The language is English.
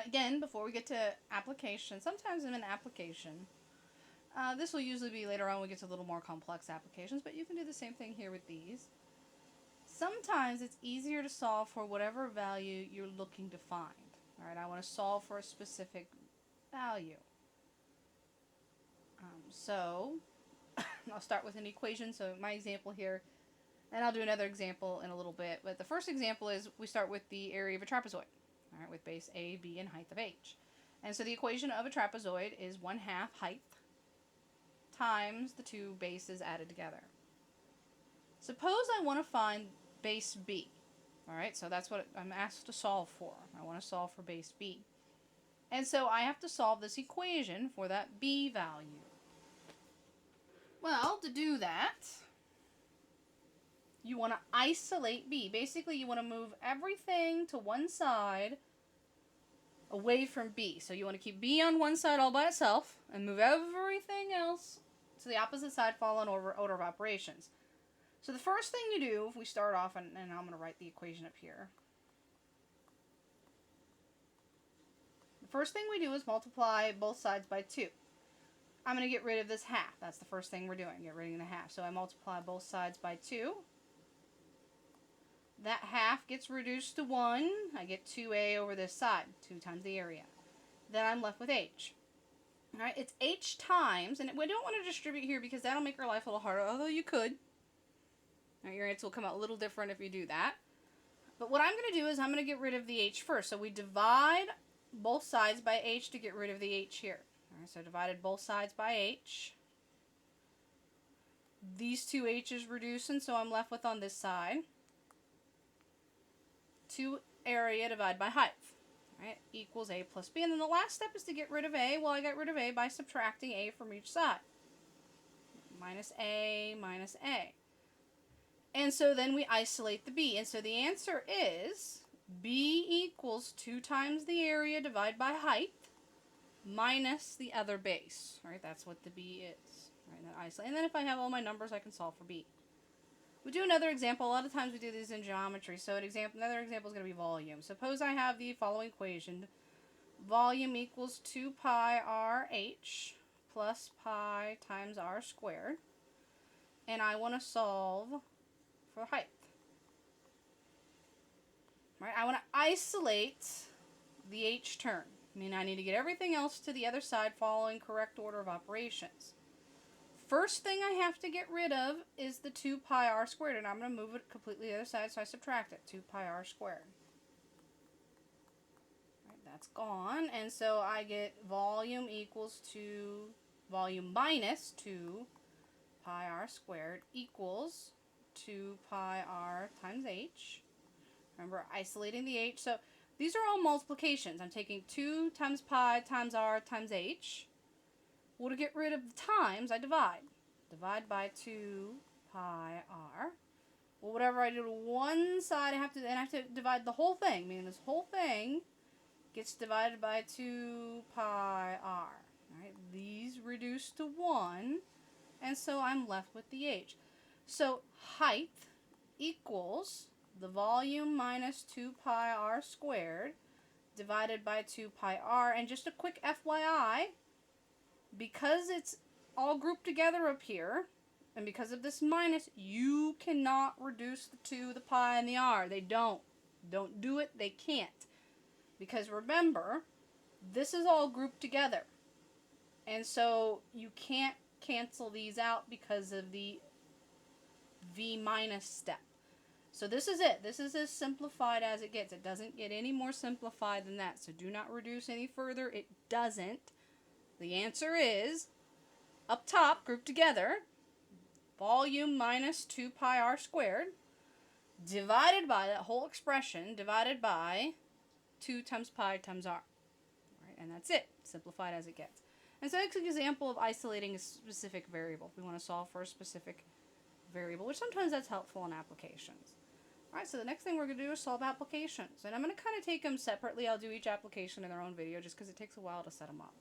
again, before we get to application, sometimes in an application, this will usually be later on when we get to a little more complex applications, but you can do the same thing here with these. Sometimes it's easier to solve for whatever value you're looking to find. All right, I want to solve for a specific value. So I'll start with an equation. So my example here, and I'll do another example in a little bit, but the first example is we start with the area of a trapezoid, all right, with base A, B, and height of h. And so the equation of a trapezoid is 1/2 height times the two bases added together. Suppose I want to find base B. All right, so that's what I'm asked to solve for. I want to solve for base B. And so I have to solve this equation for that B value. Well, to do that, you want to isolate B. Basically, you want to move everything to one side away from B. So you want to keep B on one side all by itself and move everything else to the opposite side following order of operations. So the first thing you do, if we start off, and I'm going to write the equation up here. The first thing we do is multiply both sides by 2. I'm going to get rid of this half. That's the first thing we're doing, get rid of the half. So I multiply both sides by 2. That half gets reduced to 1. I get 2a over this side, 2 times the area. Then I'm left with h. All right, it's h times, and we don't want to distribute here because that'll make our life a little harder, although you could. Now, your answer will come out a little different if you do that. But what I'm going to do is I'm going to get rid of the h first. So we divide both sides by h to get rid of the h here. All right, so divided both sides by h. These two h's reduce, and so I'm left with on this side 2 area divided by height. Right, equals a plus b. And then the last step is to get rid of a. Well, I got rid of a by subtracting a from each side. Minus a minus a. And so then we isolate the b. And so the answer is b equals 2 times the area divided by height minus the other base. All right, that's what the b is. All right, that isolate. And then if I have all my numbers, I can solve for b. We do another example. A lot of times we do these in geometry. So another example is going to be volume. Suppose I have the following equation. Volume equals 2 pi rh plus pi times r squared. And I want to solve for height. Right? I want to isolate the h term. I mean, I need to get everything else to the other side following correct order of operations. First thing I have to get rid of is the 2 pi r squared, and I'm going to move it completely to the other side, so I subtract it, 2 pi r squared. Right, that's gone, and so I get volume equals to volume minus 2 pi r squared equals 2 pi r times h. Remember, isolating the h, so these are all multiplications. I'm taking 2 times pi times r times h. Well, to get rid of the times, I divide. Divide by 2 pi r. Well, whatever I do to one side, I have to divide the whole thing. Meaning this whole thing gets divided by 2 pi r. All right, these reduce to 1, and so I'm left with the h. So height equals the volume minus 2 pi r squared divided by 2 pi r. And just a quick FYI, because it's all grouped together up here, and because of this minus, you cannot reduce the 2, the pi, and the r. They don't. Don't do it. They can't. Because remember, this is all grouped together. And so you can't cancel these out because of the v minus step. So this is it. This is as simplified as it gets. It doesn't get any more simplified than that. So do not reduce any further. It doesn't. The answer is, up top, grouped together, volume minus 2 pi r squared, divided by that whole expression, divided by 2 times pi times r. Right, and that's it. Simplified as it gets. And so that's an example of isolating a specific variable. If we want to solve for a specific variable, which sometimes that's helpful in applications. Alright, so the next thing we're going to do is solve applications. And I'm going to kind of take them separately. I'll do each application in their own video just because it takes a while to set them up.